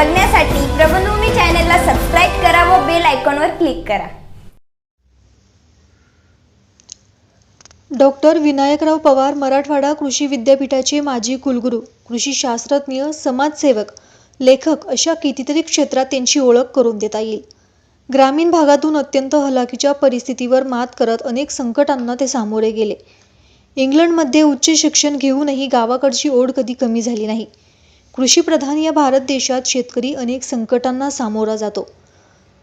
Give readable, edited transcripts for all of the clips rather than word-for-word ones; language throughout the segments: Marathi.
बघण्यासाठी प्रबंधभूमी चॅनलला सबस्क्राइब करा व बेल आयकॉनवर क्लिक करा. डॉक्टर विनायकराव पवार मराठवाडा कृषी विद्यापीठाचे माजी कुलगुरू, कृषी शास्त्रज्ञ, समाजसेवक, लेखक अशा कितीतरी क्षेत्रात त्यांची ओळख करून देता येईल. ग्रामीण भागातून अत्यंत हलाखीच्या परिस्थितीवर मात करत अनेक संकटांना ते सामोरे गेले. इंग्लंडमध्ये उच्च शिक्षण घेऊनही गावाकडची ओढ कधी कमी झाली नाही. कृषीप्रधान या भारत देशात शेतकरी अनेक संकटांना सामोरा जातो.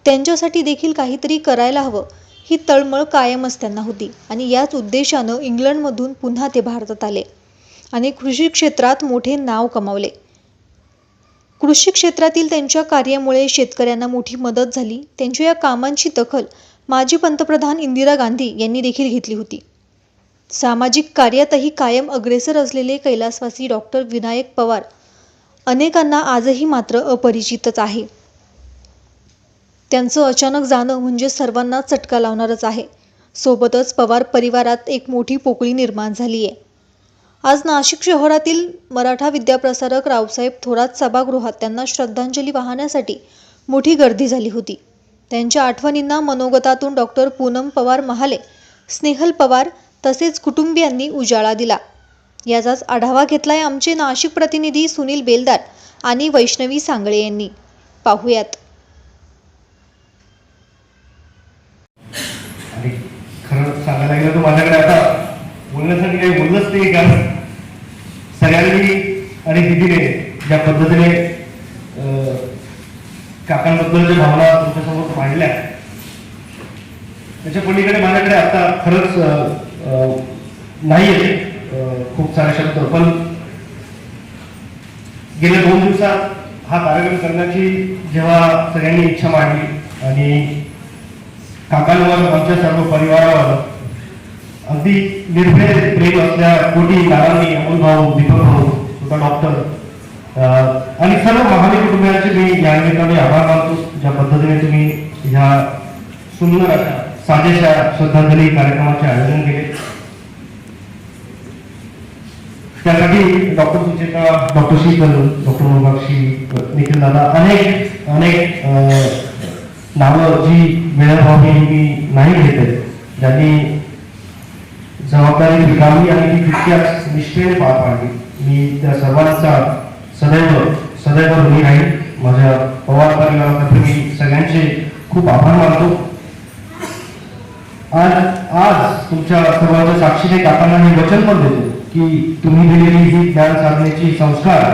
त्यांच्यासाठी देखील काहीतरी करायला हवं ही तळमळ कायमच त्यांना होती आणि याच उद्देशानं इंग्लंडमधून पुन्हा ते भारतात आले आणि कृषी क्षेत्रात मोठे नाव कमावले. कृषी क्षेत्रातील त्यांच्या कार्यामुळे शेतकऱ्यांना मोठी मदत झाली. त्यांच्या या कामांची दखल माजी पंतप्रधान इंदिरा गांधी यांनी देखील घेतली होती. सामाजिक कार्यातही कायम अग्रेसर असलेले कैलासवासी डॉक्टर विनायक पवार अनेकांना आजही मात्र अपरिचितच आहे. त्यांचं अचानक जाणं म्हणजे सर्वांना चटका लावणारच आहे. सोबतच पवार परिवारात एक मोठी पोकळी निर्माण झाली आहे. आज नाशिक शहरातील मराठा विद्याप्रसारक रावसाहेब थोरात सभागृहात त्यांना श्रद्धांजली वाहण्यासाठी मोठी गर्दी झाली होती. त्यांच्या आठवणींना मनोगतातून डॉक्टर पूनम पवार महाले, स्नेहल पवार तसेच कुटुंबियांनी उजाळा दिला. याचाच आढावा घेतलाय आमचे नाशिक प्रतिनिधी सुनील बेलदार आणि वैष्णवी सांगळे यांनी. पाहुयात. आणि खरं सांगायला गेलं तर माझ्याकडे आता बोलण्यासाठी काही बोललंच नाही, कारण सगळ्यांनी आणि दिदीने ज्या पद्धतीने काकांबद्दलच्या भावना तुमच्यासमोर मांडल्या, त्याच्या पलीकडे माझ्याकडे आता खरंच नाही आहे खूप सारे शब्द. पण गेल्या 2 दिवसात हा कार्यक्रम करण्याची जेव्हा सगळ्यांनी इच्छा मांडली आणि काकांवर, आमच्या सर्व परिवारावर अगदी निर्भय प्रेम असल्या कोटी नारांनी अमोल भाऊ, दीपक भाऊ, सुद्धा डॉक्टर आणि सर्व महाले कुटुंबियांचे मी या निमित्ताने आभार मानतो. ज्या पद्धतीने तुम्ही ह्या सुंदर अशा साजेशा श्रद्धांजली कार्यक्रमाचे आयोजन केले, त्यासाठी doctor Sucheta, doctor Sheetal, doctor मोबाक्षी, निखिल दादा, अनेक अनेक नावं जी मेळाभावी मी नाही घेत आहे, ज्यांनी जबाबदारी स्वीकारली आणि ती तितक्याच निष्ठेने पार पाडली. मी त्या सर्वांचा सदैव ऋणी राहील. माझ्या पवार परिवारातर्फे मी सगळ्यांचे खूप आभार मानतो. आज तुमच्या सर्वांच्या साक्षीने काकांना हे वचन पण देतो की तुम्ही दिलेली ही ज्ञान साधनेची संस्कार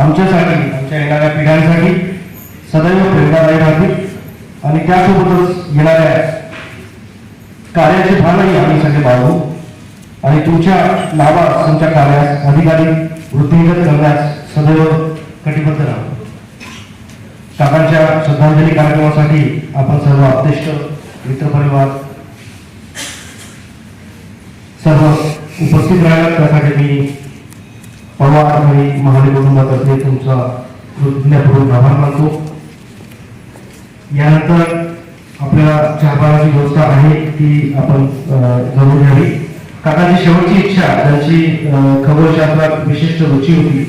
आमच्यासाठी, आमच्या येणाऱ्या पिढ्यांसाठी सदैव प्रेरणादायी राहतील आणि त्यासोबतच येणाऱ्या कार्याचे भानही आम्ही सगळे बाळगू आणि तुमच्या नावास, तुमच्या कार्यास अधिकाधिक वृद्धिंगत करण्यास सदैव कटिबद्ध राहू. काकांच्या श्रद्धांजली कार्यक्रमासाठी आपण सर्व आप्तेष्ट, मित्रपरिवार सर्व उपस्थित राहिला, त्यासाठी मी पवार आणि महाले कुटुंबातर्फे तुमचा हृदयपूर्वक आभार मानतो. यानंतर आपल्याला चहापानाची व्यवस्था आहे ती आपण जरूर घ्यावी. काकांची शेवटची इच्छा, त्यांची खगोलशास्त्रात विशिष्ट रुची होती,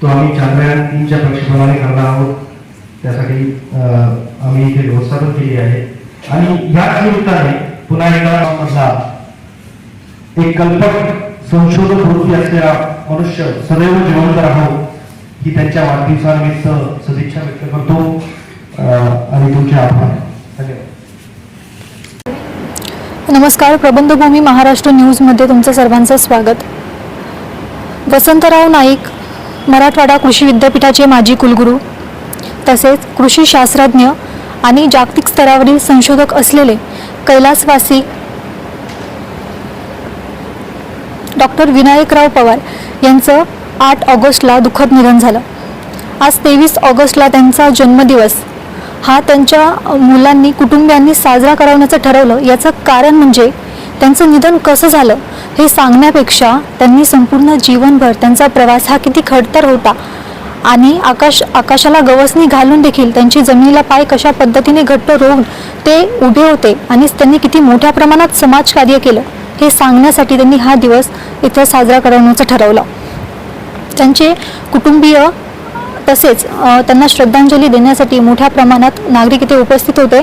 तो आम्ही चांद्रयान-3च्या प्रक्षेपणाने करणार आहोत. त्यासाठी आम्ही इथे व्यवस्था पण केली आहे आणि याच निमित्ताने पुन्हा एकदा मधला एक कल्पक, संशोधक वृत्ती असलेला मनुष्य सदैव जिवंत राहो ही त्यांच्या वाढदिवसानिमित्त सदिच्छा व्यक्त करतो आणि तुमचे आभार. धन्यवाद. नमस्कार. प्रबंधभूमी महाराष्ट्र न्यूजमध्ये तुमचं सर्वांचं स्वागत. वसंतराव नाईक मराठवाडा कृषी विद्यापीठाचे माजी कुलगुरू तसेच कृषी शास्त्रज्ञ आणि जागतिक स्तरावरील संशोधक असलेले कैलासवासी डॉक्टर विनायकराव पवार यांचं 8 ऑगस्टला दुःखद निधन झालं. आज 23 ऑगस्टला त्यांचा जन्मदिवस हा त्यांच्या मुलांनी, कुटुंबियांनी साजरा करवण्याचं ठरवलं. याचं कारण म्हणजे त्यांचं निधन कसं झालं हे सांगण्यापेक्षा त्यांनी संपूर्ण जीवनभर त्यांचा प्रवास हा किती खडतर होता आणि आकाशाला गवसणी घालून देखील त्यांची जमिनीला पाय कशा पद्धतीने घट्ट रोवून ते उभे होते आणि त्यांनी किती मोठ्या प्रमाणात समाजकार्य केलं हे सांगण्यासाठी त्यांनी हा दिवस इथं साजरा करवण्याचं ठरवलं. त्यांचे कुटुंबीय तसेच त्यांना श्रद्धांजली देण्यासाठी मोठ्या प्रमाणात नागरिक इथे उपस्थित होते.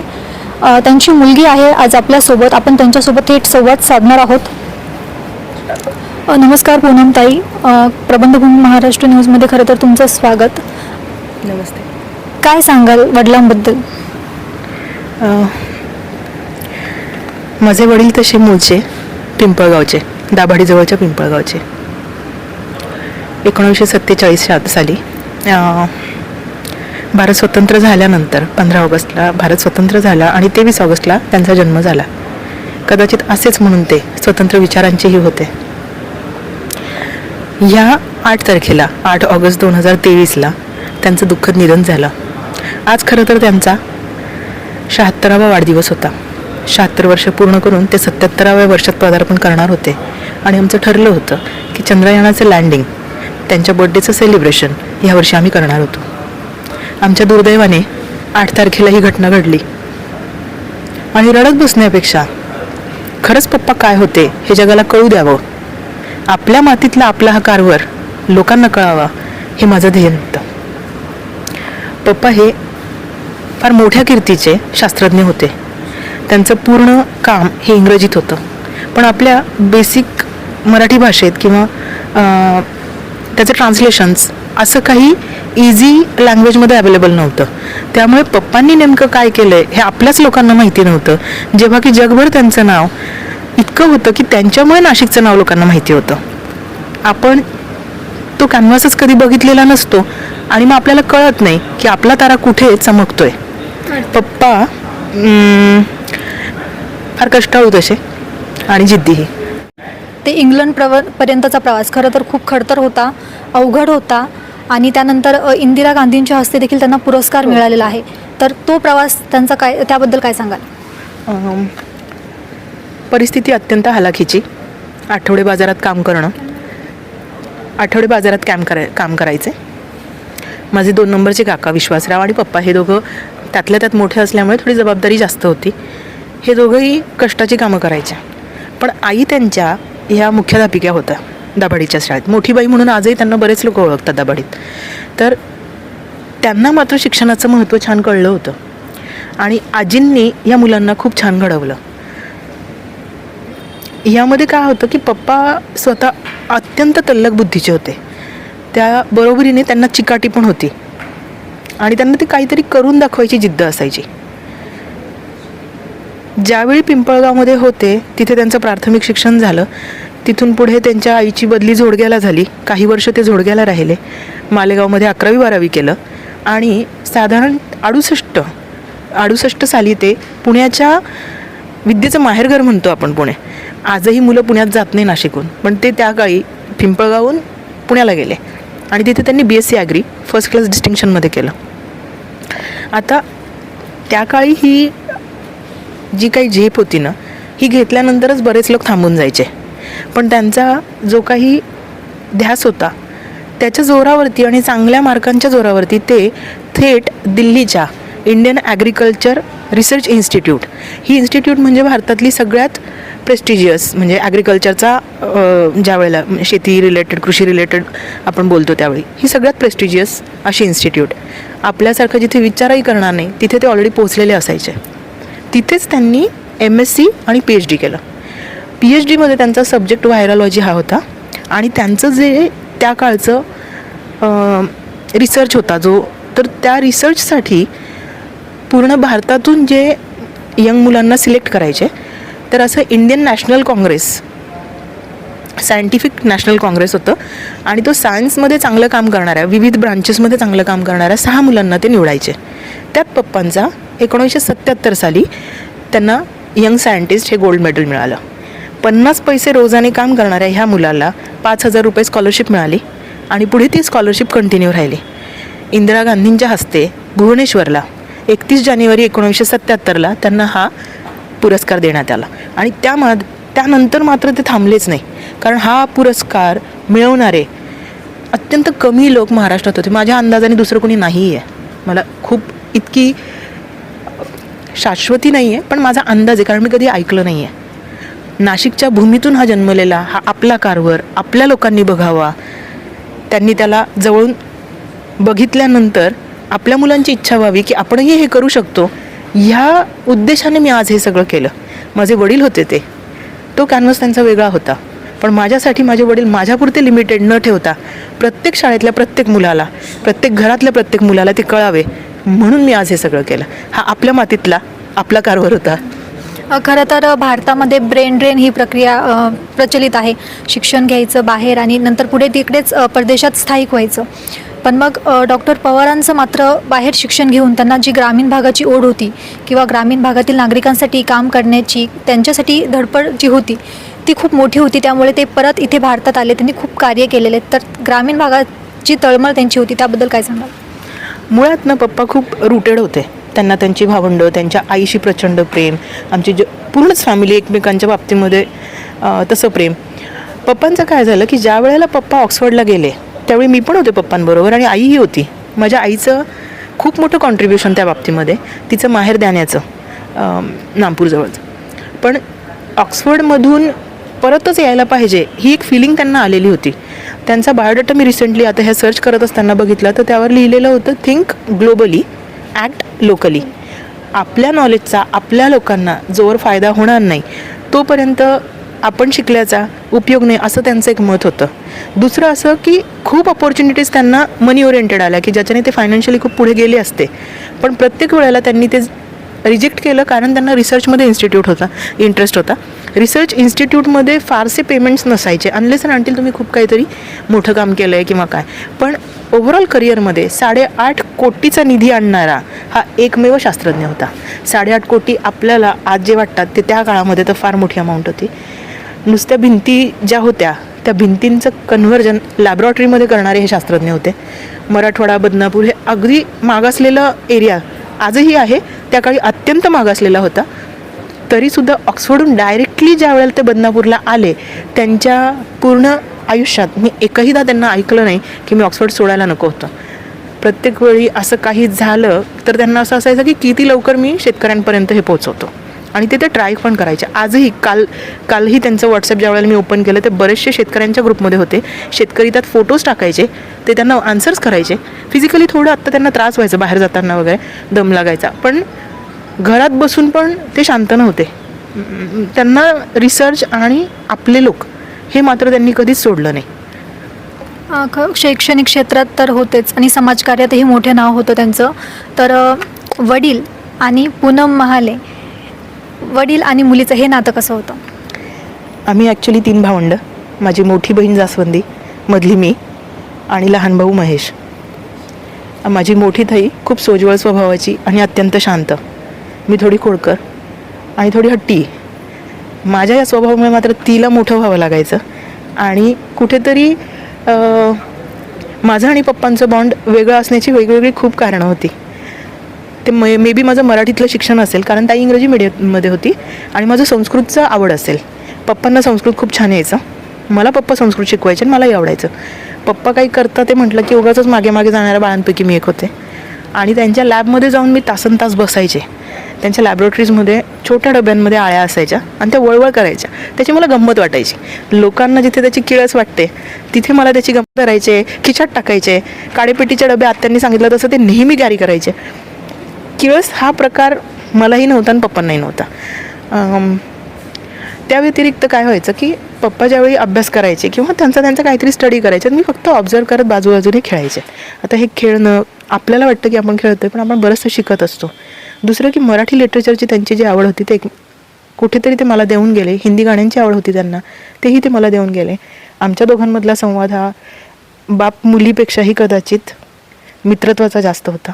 त्यांची मुलगी आहे आज आपल्यासोबत. आपण त्यांच्यासोबत थेट संवाद साधणार आहोत. नमस्कार पूनमताई, प्रबंधभूमी महाराष्ट्र न्यूजमध्ये खरं तर तुमचं स्वागत. नमस्ते. काय सांगाल वडिलांबद्दल? माझे वडील तसे मूळचे पिंपळगावचे, दाभाडीजवळच्या पिंपळगावचे. 1947 साली भारत स्वतंत्र झाल्यानंतर 15 ऑगस्टला भारत स्वतंत्र झाला आणि 23 ऑगस्टला त्यांचा जन्म झाला. कदाचित असेच म्हणून ते स्वतंत्र विचारांचेही होते. ह्या 8 तारखेला 8 ऑगस्ट 2023ला त्यांचं दुःखद निधन झालं. आज खरं तर त्यांचा 76वा वाढदिवस होता. 76 वर्ष पूर्ण करून ते 77व्या वर्षात पदार्पण करणार होते आणि आमचं ठरलं होतं की चंद्रयानाचं लँडिंग, त्यांच्या बर्थडेचं सेलिब्रेशन ह्यावर्षी आम्ही करणार होतो. आमच्या दुर्दैवाने 8 तारखेला ही घटना घडली आणि रडत बसण्यापेक्षा खरंच पप्पा काय होते हे जगाला कळू द्यावं, आपल्या मातीतला आपला हा कारभार लोकांना कळावा, हे माझं ध्येय होतं. पप्पा हे फार मोठ्या कीर्तीचे शास्त्रज्ञ होते. त्यांचं पूर्ण काम हे इंग्रजीत होतं, पण आपल्या बेसिक मराठी भाषेत किंवा त्याचं ट्रान्सलेशन्स असं काही इझी लँग्वेजमध्ये अवेलेबल नव्हतं. त्यामुळे पप्पांनी नेमकं काय केलं आहे हे आपल्याच लोकांना माहिती नव्हतं, जेव्हा की जगभर त्यांचं नाव इतकं होतं की त्यांच्यामुळे नाशिकचं नाव लोकांना माहिती होतं. आपण तो कॅनव्हासच कधी बघितलेला नसतो आणि मग आपल्याला कळत नाही की आपला तारा कुठे चमकतोय. पप्पा फार कष्टाळू तसे आणि जिद्दीही. ते इंग्लंड पर्यंतचा प्रवास खरं तर खूप खडतर होता, अवघड होता आणि त्यानंतर इंदिरा गांधींच्या हस्ते देखील त्यांना पुरस्कार मिळालेला आहे. तर तो प्रवास त्यांचा काय, त्याबद्दल काय सांगाल? परिस्थिती अत्यंत हलाखीची. आठवडे बाजारात काम करणं, आठवडे बाजारात काम करायचे. माझे 2 नंबरचे काका विश्वासराव आणि पप्पा हे दोघं त्यातल्या त्यात मोठे असल्यामुळे थोडी जबाबदारी जास्त होती. हे दोघंही कष्टाची कामं करायचे. पण आई त्यांच्या ह्या मुख्याध्यापिका होत्या दाभाडीच्या शाळेत. मोठी बाई म्हणून आजही त्यांना बरेच लोक ओळखतात दाभाडीत. तर त्यांना मात्र शिक्षणाचं महत्त्व छान कळलं होतं आणि आजींनी या मुलांना खूप छान घडवलं. यामध्ये काय होतं की पप्पा स्वतः अत्यंत तल्लख बुद्धीचे होते. त्या बरोबरीने त्यांना चिकाटी पण होती आणि त्यांना ते काहीतरी करून दाखवायची जिद्द असायची. ज्यावेळी पिंपळगावमध्ये होते तिथे त्यांचं प्राथमिक शिक्षण झालं. तिथून पुढे त्यांच्या आईची बदली झोडग्याला झाली. काही वर्ष ते झोडग्याला राहिले. मालेगावमध्ये 11वी-12वी केलं आणि साधारण 68 साली ते पुण्याच्या विद्येचं माहेरघर म्हणतो आपण पुणे. आजही मुलं पुण्यात जात नाही नाशिकहून, पण ते त्या काळी पिंपळगावहून पुण्याला गेले आणि तिथे त्यांनी BSc ॲग्री फर्स्ट क्लास डिस्टिंक्शनमध्ये केलं. आता त्या काळी ही जी काही झेप होती ना, ही घेतल्यानंतरच बरेच लोक थांबून जायचे. पण त्यांचा जो काही ध्यास होता त्याच्या जोरावरती आणि चांगल्या मार्कांच्या जोरावरती ते थेट दिल्लीच्या इंडियन ॲग्रिकल्चर रिसर्च इन्स्टिट्यूट, ही इन्स्टिट्यूट म्हणजे भारतातली सगळ्यात प्रेस्टिजियस, म्हणजे ॲग्रिकल्चरचा ज्या वेळेला शेती रिलेटेड, कृषी रिलेटेड आपण बोलतो त्यावेळी ही सगळ्यात प्रेस्टिजियस अशी इन्स्टिट्यूट. आपल्यासारखं जिथे विचारही करणार नाही तिथे ते ऑलरेडी पोचलेले असायचे. तिथेच त्यांनी MSc आणि PhD केलं. PhDमध्ये त्यांचा सब्जेक्ट व्हायरॉलॉजी हा होता आणि त्यांचं जे त्या काळचं रिसर्च होता जो, तर त्या रिसर्चसाठी पूर्ण भारतातून जे यंग मुलांना सिलेक्ट करायचे, तर असं Indian national Congress, scientific national Congress होतं आणि तो सायन्समध्ये चांगलं काम करणाऱ्या, विविध ब्रांचेसमध्ये चांगलं काम करणाऱ्या 6 मुलांना ते निवडायचे. त्यात पप्पांचा 1977 साली त्यांना यंग सायंटिस्ट हे गोल्ड मेडल मिळालं. 50 पैसे रोजाने काम करणाऱ्या ह्या मुलाला 5,000 रुपये स्कॉलरशिप मिळाली आणि पुढे ती स्कॉलरशिप कंटिन्यू राहिली. इंदिरा गांधींच्या हस्ते भुवनेश्वरला 31 जानेवारी 1977ला त्यांना हा पुरस्कार देण्यात आला आणि त्यानंतर मात्र ते थांबलेच नाही, कारण हा पुरस्कार मिळवणारे अत्यंत कमी लोक महाराष्ट्रात होते. माझ्या अंदाजाने दुसरं कोणी नाही आहे. मला खूप इतकी शाश्वती नाही आहे, पण माझा अंदाज आहे, कारण मी कधी ऐकलं नाही आहे. नाशिकच्या भूमीतून हा जन्मलेला हा आपला कारभार आपल्या लोकांनी बघावा, त्यांनी त्याला जवळून बघितल्यानंतर आपल्या मुलांची इच्छा व्हावी की आपणही हे करू शकतो, ह्या उद्देशाने मी आज हे सगळं केलं. माझे वडील होते तो कॅनव्हास त्यांचा वेगळा होता, पण माझ्यासाठी माझे वडील माझ्यापुरते लिमिटेड न ठेवता प्रत्येक शाळेतल्या प्रत्येक मुलाला, प्रत्येक घरातल्या प्रत्येक मुलाला ते कळावे म्हणून मी आज हे सगळं केलं. हा आपल्या मातीतला आपला कारभार होता. खरं तर भारतामध्ये ब्रेन ड्रेन ही प्रक्रिया प्रचलित आहे. शिक्षण घ्यायचं बाहेर आणि नंतर पुढे तिकडेच परदेशात स्थायिक व्हायचं. पण मग डॉक्टर पवारांचं मात्र बाहेर शिक्षण घेऊन त्यांना जी ग्रामीण भागाची ओढ होती किंवा ग्रामीण भागातील नागरिकांसाठी काम करण्याची त्यांच्यासाठी धडपड जी होती ती खूप मोठी होती. त्यामुळे ते परत इथे भारतात आले. त्यांनी खूप कार्य केलेले. तर ग्रामीण भागाची तळमळ त्यांची होती, त्याबद्दल काय सांगाल? मुळात ना पप्पा खूप रूटेड होते. त्यांना त्यांची भावंडं, त्यांच्या आईशी प्रचंड प्रेम, आमची पूर्णच फॅमिली एकमेकांच्या बाबतीमध्ये तसं प्रेम. पप्पांचं काय झालं की ज्या वेळेला पप्पा ऑक्सफर्डला गेले त्यावेळी मी पण होते पप्पांबरोबर आणि आईही होती. माझ्या आईचं खूप मोठं कॉन्ट्रीब्युशन त्या बाबतीमध्ये, तिचं माहेर द्याण्याचं नागपूरजवळचं. पण ऑक्सफर्डमधून परतच यायला पाहिजे ही एक फिलिंग त्यांना आलेली होती. त्यांचा बायोडाटा मी रिसेंटली आता ह्या सर्च करत असताना बघितला तर त्यावर लिहिलेलं होतं, थिंक ग्लोबली ॲक्ट लोकली. आपल्या नॉलेजचा आपल्या लोकांना जोवर फायदा होणार नाही तोपर्यंत आपण शिकल्याचा उपयोग नाही, असं त्यांचं एक मत होतं. दुसरं असं की खूप अपॉर्च्युनिटीज त्यांना मनी ओरिएंटेड आल्या की ज्याच्याने ते फायनान्शियली खूप पुढे गेले असते, पण प्रत्येक वेळेला त्यांनी ते रिजेक्ट केलं कारण त्यांना रिसर्चमध्ये इंटरेस्ट होता. रिसर्च इन्स्टिट्यूटमध्ये फारसे पेमेंट्स नसायचे अनलेस अँड अंटिल तुम्ही खूप काहीतरी मोठं काम केलं आहे किंवा काय. पण ओव्हरऑल करिअरमध्ये 8.5 कोटीचा निधी आणणारा हा एकमेव शास्त्रज्ञ होता. 8.5 कोटी आपल्याला आज जे वाटतात ते त्या काळामध्ये तर फार मोठी अमाऊंट होती. नुसत्या भिंती ज्या होत्या त्या भिंतींचं कन्व्हर्जन लॅबॉरेटरीमध्ये करणारे हे शास्त्रज्ञ होते. मराठवाडा, बदनापूर हे अगदी मागासलेलं एरिया आजही आहे, त्या काळी अत्यंत मागासलेला होता. तरीसुद्धा ऑक्सफर्डहून डायरेक्टली ज्या वेळेला ते बदनापूरला आले त्यांच्या पूर्ण आयुष्यात मी एकहीदा त्यांना ऐकलं नाही की मी ऑक्सफर्ड सोडायला नको होतं. प्रत्येक वेळी असं काही झालं तर त्यांना असं असायचं की किती लवकर मी शेतकऱ्यांपर्यंत हे पोहोचवतो आणि ते ट्राय पण करायचे. आजही कालही त्यांचं व्हॉट्सअप ज्या वेळेला मी ओपन केलं ते बरेचसे शेतकऱ्यांच्या ग्रुपमध्ये होते. शेतकरी त्यात फोटोज टाकायचे, ते त्यांना आन्सर्स करायचे. फिजिकली थोडं आत्ता त्यांना त्रास व्हायचा बाहेर जाताना वगैरे, दम लागायचा, पण घरात बसून पण ते शांत नव्हते. त्यांना रिसर्च आणि आपले लोक हे मात्र त्यांनी कधीच सोडलं नाही. शैक्षणिक क्षेत्रात तर होतेच आणि समाजकार्यातही मोठे नाव होतं त्यांचं. तर वडील आणि पूनम महाले, वडील आणि मुलीचं हे नातं कसं होतं? आम्ही ॲक्च्युली 3 भावंडं. माझी मोठी बहीण जास्वंदी, मधली मी आणि लहान भाऊ महेश. माझी मोठी ताई खूप सोज्वळ स्वभावाची आणि अत्यंत शांत. मी थोडी खोडकर आणि थोडी हट्टी. माझ्या या स्वभावामुळे मात्र तिला मोठं व्हावं लागायचं आणि कुठेतरी माझं आणि पप्पांचं बॉन्ड वेगळं असण्याची वेगवेगळी खूप कारणं होती. ते मे बी माझं मराठीतलं शिक्षण असेल कारण ताई इंग्रजी मीडियममध्ये होती आणि माझं संस्कृतचं आवड असेल. पप्पांना संस्कृत खूप छान यायचं, मला पप्पा संस्कृत शिकवायचे आणि मलाही आवडायचं. पप्पा काही करता ते म्हटलं की उगाचच मागे मागे जाणाऱ्या बाळांपैकी मी एक होते आणि त्यांच्या लॅबमध्ये जाऊन मी तासनतास बसायचे. त्यांच्या लॅबॉरेटरीजमध्ये छोट्या डब्यांमध्ये आळ्या असायच्या आणि त्या वळवळ करायच्या. त्याची मला गंमत वाटायची. लोकांना जिथे त्याची किळस वाटते तिथे मला त्याची गंमत करायचे, खिशात टाकायचे. काडेपेटीच्या डबे आत्यांनी सांगितलं तसं ते नेहमी कॅरी करायचे. किळस हा प्रकार मलाही नव्हता आणि पप्पांनाही नव्हता. त्या व्यतिरिक्त काय व्हायचं की पप्पा ज्यावेळी अभ्यास करायचे किंवा त्यांचा काहीतरी स्टडी करायचे मी फक्त ऑब्झर्व करत बाजूबाजूने खेळायचे. आता हे खेळणं आपल्याला वाटतं की आपण खेळतोय पण आपण बरंचसं शिकत असतो. दुसरं की मराठी लिटरेचरची त्यांची जी आवड होती ते कुठेतरी ते मला देऊन गेले. हिंदी गाण्यांची आवड होती त्यांना, तेही ते मला देऊन गेले. आमच्या दोघांमधला संवाद हा बाप मुलीपेक्षाही कदाचित मित्रत्वाचा जास्त होता.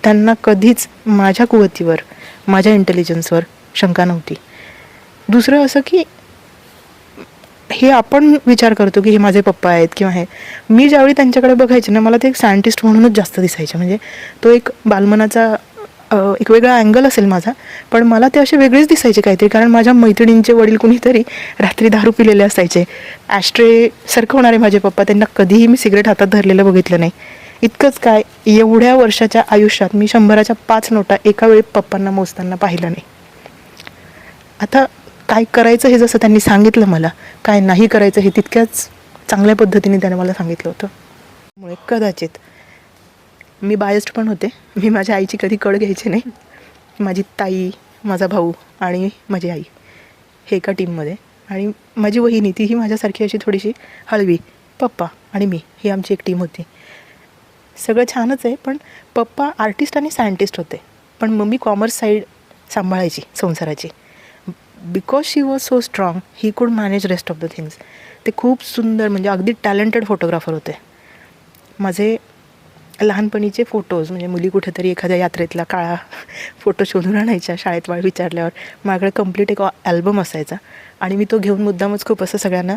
त्यांना कधीच माझ्या कुवतीवर, माझ्या इंटेलिजन्सवर शंका नव्हती. दुसरं असं की हे आपण विचार करतो की हे माझे पप्पा आहेत किंवा हे, मी ज्यावेळी त्यांच्याकडे बघायचे ना मला ते एक सायंटिस्ट म्हणूनच जास्त दिसायचे. म्हणजे तो एक बालमनाचा एक वेगळा अँगल असेल माझा, पण मला ते असे वेगळेच दिसायचे काहीतरी. कारण माझ्या मैत्रिणींचे वडील कुणीतरी रात्री दारू पिलेले असायचे. ॲस्ट्रे सरकवणारे माझे पप्पा, त्यांना कधीही मी सिगरेट हातात धरलेलं बघितलं नाही. इतकंच काय, एवढ्या वर्षाच्या आयुष्यात मी 100च्या 5 नोटा एका वेळी पप्पांना मोजताना पाहिलं नाही. आता काय करायचं हे जसं त्यांनी सांगितलं मला, काय नाही करायचं हे तितक्याच चांगल्या पद्धतीने त्याने मला सांगितलं होतं. त्यामुळे कदाचित मी बायस्ड पण होते. मी माझ्या आईची कधी कळ घ्यायची नाही. माझी ताई, माझा भाऊ आणि माझी आई हे एका टीममध्ये, आणि माझी वहिनी तीही माझ्यासारखी अशी थोडीशी हळवी. पप्पा आणि मी ही आमची एक टीम होती. सगळं छानच आहे, पण पप्पा आर्टिस्ट आणि सायंटिस्ट होते, पण मम्मी कॉमर्स साईड सांभाळायची संसाराची. Because she was so strong, he could manage rest of the things. ते खूप सुंदर, म्हणजे अगदी टॅलेंटेड फोटोग्राफर होते. माझे लहानपणीचे फोटोज, म्हणजे मुली कुठेतरी एखाद्या यात्रेतला काळा फोटो शोधून आणायच्या शाळेत विचारल्यावर, माझ्याकडे कंप्लीट एक ॲल्बम असायचा, आणि मी तो घेऊन मुद्दामच खूप असं सगळ्यांना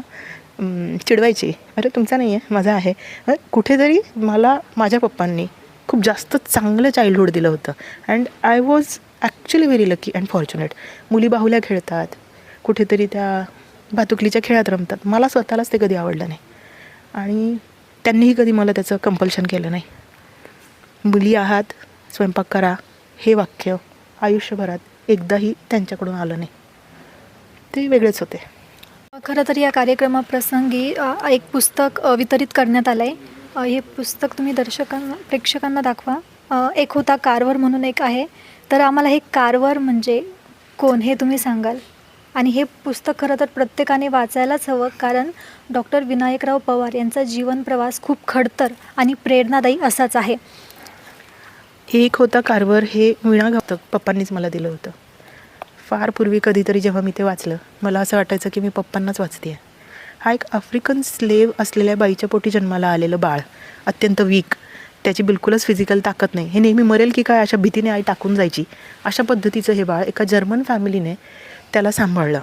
चिडवायची, अरे तुमचा नाही आहे, माझा आहे. कुठेतरी मला माझ्या पप्पांनी खूप जास्त चांगलं चाइल्डहूड दिलं होतं. And I was actually very lucky and fortunate. मुली बाहुल्या खेळतात, कुठेतरी त्या भातुकलीच्या खेळात रमतात. मला स्वतःलाच ते कधी आवडलं नाही, आणि त्यांनीही कधी मला त्याचं कंपल्शन केलं नाही. मुली आहात, स्वयंपाक करा, हे वाक्य आयुष्यभरात एकदाही त्यांच्याकडून आलं नाही. ते वेगळेच होते. खरं तर या कार्यक्रमाप्रसंगी एक पुस्तक वितरित करण्यात आलं आहे. हे पुस्तक तुम्ही प्रेक्षकांना दाखवा. एक होता कारवर म्हणून एक आहे, तर आम्हाला हे कारवर म्हणजे कोण हे तुम्ही सांगाल. आणि हे पुस्तक खरं तर प्रत्येकाने वाचायलाच हवं, कारण डॉक्टर विनायकराव पवार यांचा जीवन प्रवास खूप खडतर आणि प्रेरणादायी असाच आहे. एक होता कारवर हे वीणा गावतं पप्पांनीच मला दिलं होतं. फार पूर्वी कधीतरी जेव्हा मी ते वाचलं, मला असं वाटायचं की मी पप्पांनाच वाचते आहे. हा एक आफ्रिकन स्लेव असलेल्या बाईच्या पोटी जन्माला आलेलं बाळ, अत्यंत वीक, त्याची बिलकुलच फिजिकल ताकद नाही, हे नेहमी मरेल की काय अशा भीतीने आई टाकून जायची, अशा पद्धतीचं हे बाळ एका जर्मन फॅमिलीने त्याला सांभाळलं.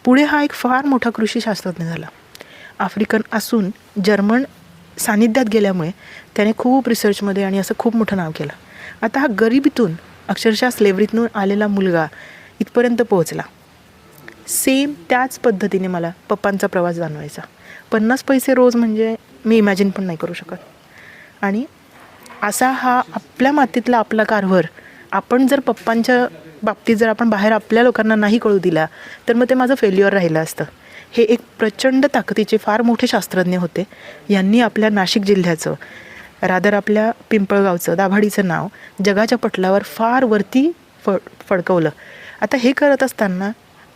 पुढे हा एक फार मोठा कृषीशास्त्रज्ञ झाला. आफ्रिकन असून जर्मन सानिध्यात गेल्यामुळे त्याने खूप रिसर्चमध्ये आणि असं खूप मोठं नाव केलं. आता हा गरिबीतून, अक्षरशः स्लेव्हरीतून आलेला मुलगा इथपर्यंत पोहोचला. सेम त्याच पद्धतीने मला पप्पांचा प्रवास जाणवायचा. 50 पैसे रोज म्हणजे मी इमॅजिन पण नाही करू शकत. आणि असा हा आपल्या मातीतला आपला कारभार आपण जर पप्पांच्या बाबतीत जर आपण बाहेर आपल्या लोकांना नाही कळू दिला, तर मग ते माझं फेल्युअर राहिलं असतं. हे एक प्रचंड ताकदीचे फार मोठे शास्त्रज्ञ होते. यांनी आपल्या नाशिक जिल्ह्याचं, रादर आपल्या पिंपळगावचं, दाभाडीचं नाव जगाच्या पटलावर फार वरती फडकवलं. आता हे करत असताना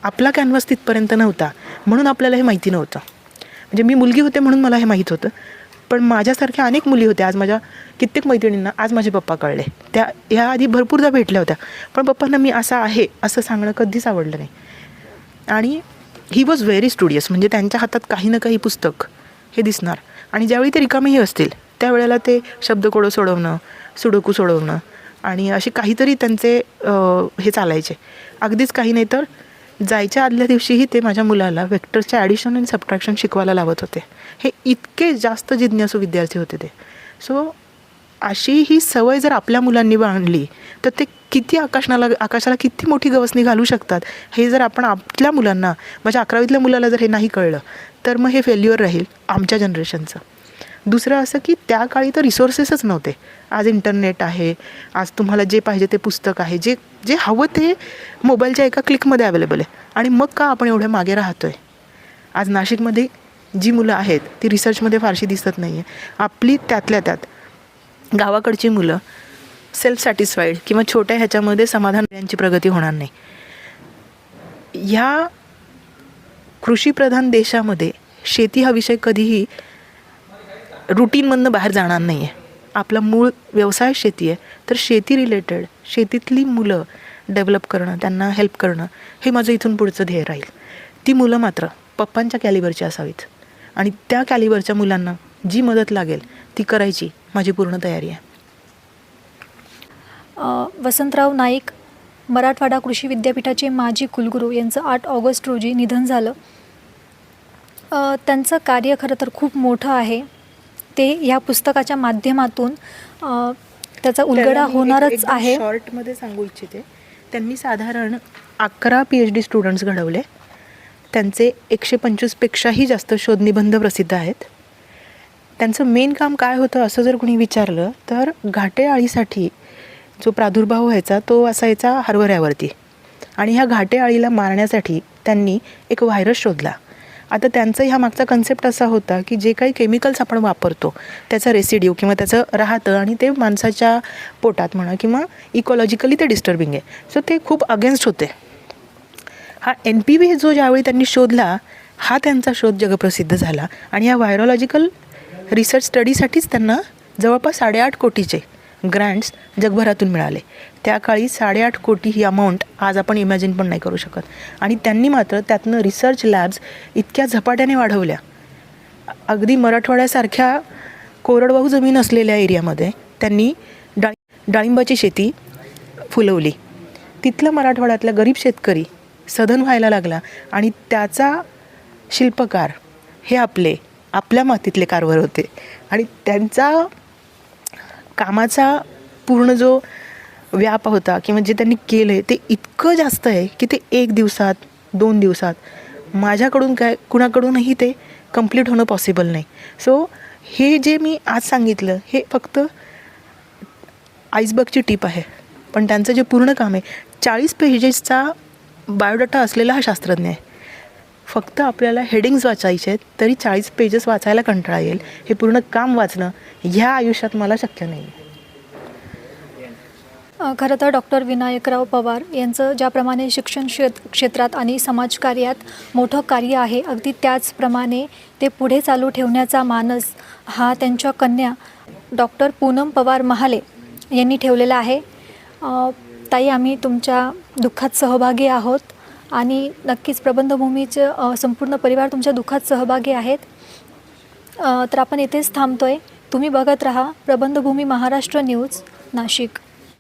आपला कॅनव्हास तिथपर्यंत नव्हता, म्हणून आपल्याला हे माहिती नव्हतं. म्हणजे मी मुलगी होते म्हणून मला हे माहीत होतं, पण माझ्यासारख्या अनेक मुली होत्या. आज माझ्या कित्येक मैत्रिणींना आज माझे पप्पा कळले. त्या ह्याआधी भरपूरदा भेटल्या होत्या, पण पप्पांना मी असा आहे असं सांगणं कधीच आवडलं नाही. आणि ही वॉज व्हेरी स्टुडियस, म्हणजे त्यांच्या हातात काही ना काही पुस्तक हे दिसणार, आणि ज्यावेळी ते रिकामेही असतील त्यावेळेला ते शब्दकोडं सोडवणं, सुडोकू सोडवणं, आणि असे काहीतरी त्यांचे हे चालायचे. अगदीच काही नाही तर जायच्या आदल्या दिवशीही ते माझ्या मुलाला वेक्टरच्या ॲडिशन आणि सबट्रॅक्शन शिकवायला लावत होते. हे इतके जास्त जिज्ञासू विद्यार्थी होते ते. सो अशी ही सवय जर आपल्या मुलांनी बांधली तर ते किती आकाशाला किती मोठी गवसणी घालू शकतात, हे जर आपण आपल्या मुलांना, माझ्या 11वीतल्या मुलाला जर हे नाही कळलं, तर मग हे फेल्युअर राहील आमच्या जनरेशनचं. दुसरं असं की त्या काळी तर रिसोर्सेसच नव्हते. आज इंटरनेट आहे, आज तुम्हाला जे पाहिजे ते पुस्तक आहे, जे जे हवं ते मोबाईलच्या एका क्लिकमध्ये अवेलेबल आहे. आणि मग का आपण एवढ्या मागे राहतो आहे? आज नाशिकमध्ये जी मुलं आहेत ती रिसर्चमध्ये फारशी दिसत नाही आहे. आपली त्यातल्या त्यात गावाकडची मुलं सेल्फ सॅटिस्फाईड किंवा छोट्या ह्याच्यामध्ये समाधान, यांची प्रगती होणार नाही. ह्या कृषीप्रधान देशामध्ये शेती हा विषय कधीही रुटीनमधनं बाहेर जाणार नाही आहे. आपला मूळ व्यवसाय शेती आहे, तर शेती रिलेटेड, शेतीतली मुलं डेव्हलप करणं, त्यांना हेल्प करणं, हे माझं इथून पुढचं ध्येय राहील. ती मुलं मात्र पप्पांच्या कॅलिबरची असावीत, आणि त्या कॅलिबरच्या मुलांना जी मदत लागेल ती करायची माझी पूर्ण तयारी आहे. वसंतराव नाईक, मराठवाडा कृषी विद्यापीठाचे माजी कुलगुरू यांचं 8 ऑगस्ट रोजी निधन झालं. त्यांचं कार्य खरं तर खूप मोठं आहे. ते ह्या पुस्तकाच्या माध्यमातून त्याचा उलगडा होणारच आहे. शॉर्टमध्ये सांगू इच्छिते, त्यांनी साधारण 11 PhD स्टुडंट्स घडवले. त्यांचे 125पेक्षाही जास्त शोधनिबंध प्रसिद्ध आहेत. त्यांचं मेन काम काय होतं असं जर कोणी विचारलं तर घाटे अळीसाठी जो प्रादुर्भाव व्हायचा तो असायचा हरभऱ्यावरती, आणि ह्या घाटे अळीला मारण्यासाठी त्यांनी एक व्हायरस शोधला. आता त्यांचा ह्या मागचा कन्सेप्ट असा होता की जे काही केमिकल्स आपण वापरतो त्याचा रेसिड्यू किंवा त्याचं राहतं आणि ते माणसाच्या पोटात म्हणा किंवा इकॉलॉजिकली ते डिस्टर्बिंग आहे. सो ते खूप अगेन्स्ट होते. हा NPV जो ज्यावेळी त्यांनी शोधला हा त्यांचा शोध जगप्रसिद्ध झाला आणि या व्हायरोलॉजिकल रिसर्च स्टडीसाठीच त्यांना जवळपास 8.5 कोटीचे ग्रँट्स जगभरातून मिळाले. त्या काळी 8.5 कोटी ही अमाऊंट आज आपण इमॅजिन पण नाही करू शकत. आणि त्यांनी मात्र त्यातनं रिसर्च लॅब्स इतक्या झपाट्याने वाढवल्या. अगदी मराठवाड्यासारख्या कोरडवाहू जमीन असलेल्या एरियामध्ये त्यांनी डाळिंबाची शेती फुलवली. तिथलं मराठवाड्यातला गरीब शेतकरी सधन व्हायला लागला आणि त्याचा शिल्पकार हे आपल्या मातीतले कारभार होते. आणि त्यांचा कामाचा पूर्ण जो व्याप होता किंवा जे त्यांनी केलं आहे ते इतकं जास्त आहे की ते 1 दिवसात 2 दिवसात माझ्याकडून काय कुणाकडूनही ते कंप्लीट होणं पॉसिबल नाही. सो हे जे मी आज सांगितलं हे फक्त आईसबर्गची टीप आहे. पण त्यांचं जे पूर्ण काम आहे 40 पेजेसचा बायोडाटा असलेला हा शास्त्रज्ञ आहे. फक्त आपल्याला हेडिंग्स वाचायचे आहेत तरी 40 पेजेस वाचायला कंटाळा येईल. हे पूर्ण काम वाचणं ह्या आयुष्यात मला शक्य नाही. खरं तर डॉक्टर विनायकराव पवार यांचं ज्याप्रमाणे शिक्षण क्षेत्रात आणि समाजकार्यात मोठं कार्य आहे अगदी त्याचप्रमाणे ते पुढे चालू ठेवण्याचा मानस हा त्यांच्या कन्या डॉक्टर पूनम पवार महाले यांनी ठेवलेला आहे. ताई, आम्ही तुमच्या दुःखात सहभागी आहोत आणि नक्कीच प्रबंधभूमीचं संपूर्ण परिवार तुमच्या दुःखात सहभागी आहेत. तर आपण इथेच थांबतो आहे. तुम्ही बघत राहा प्रबंधभूमी महाराष्ट्र न्यूज, नाशिक.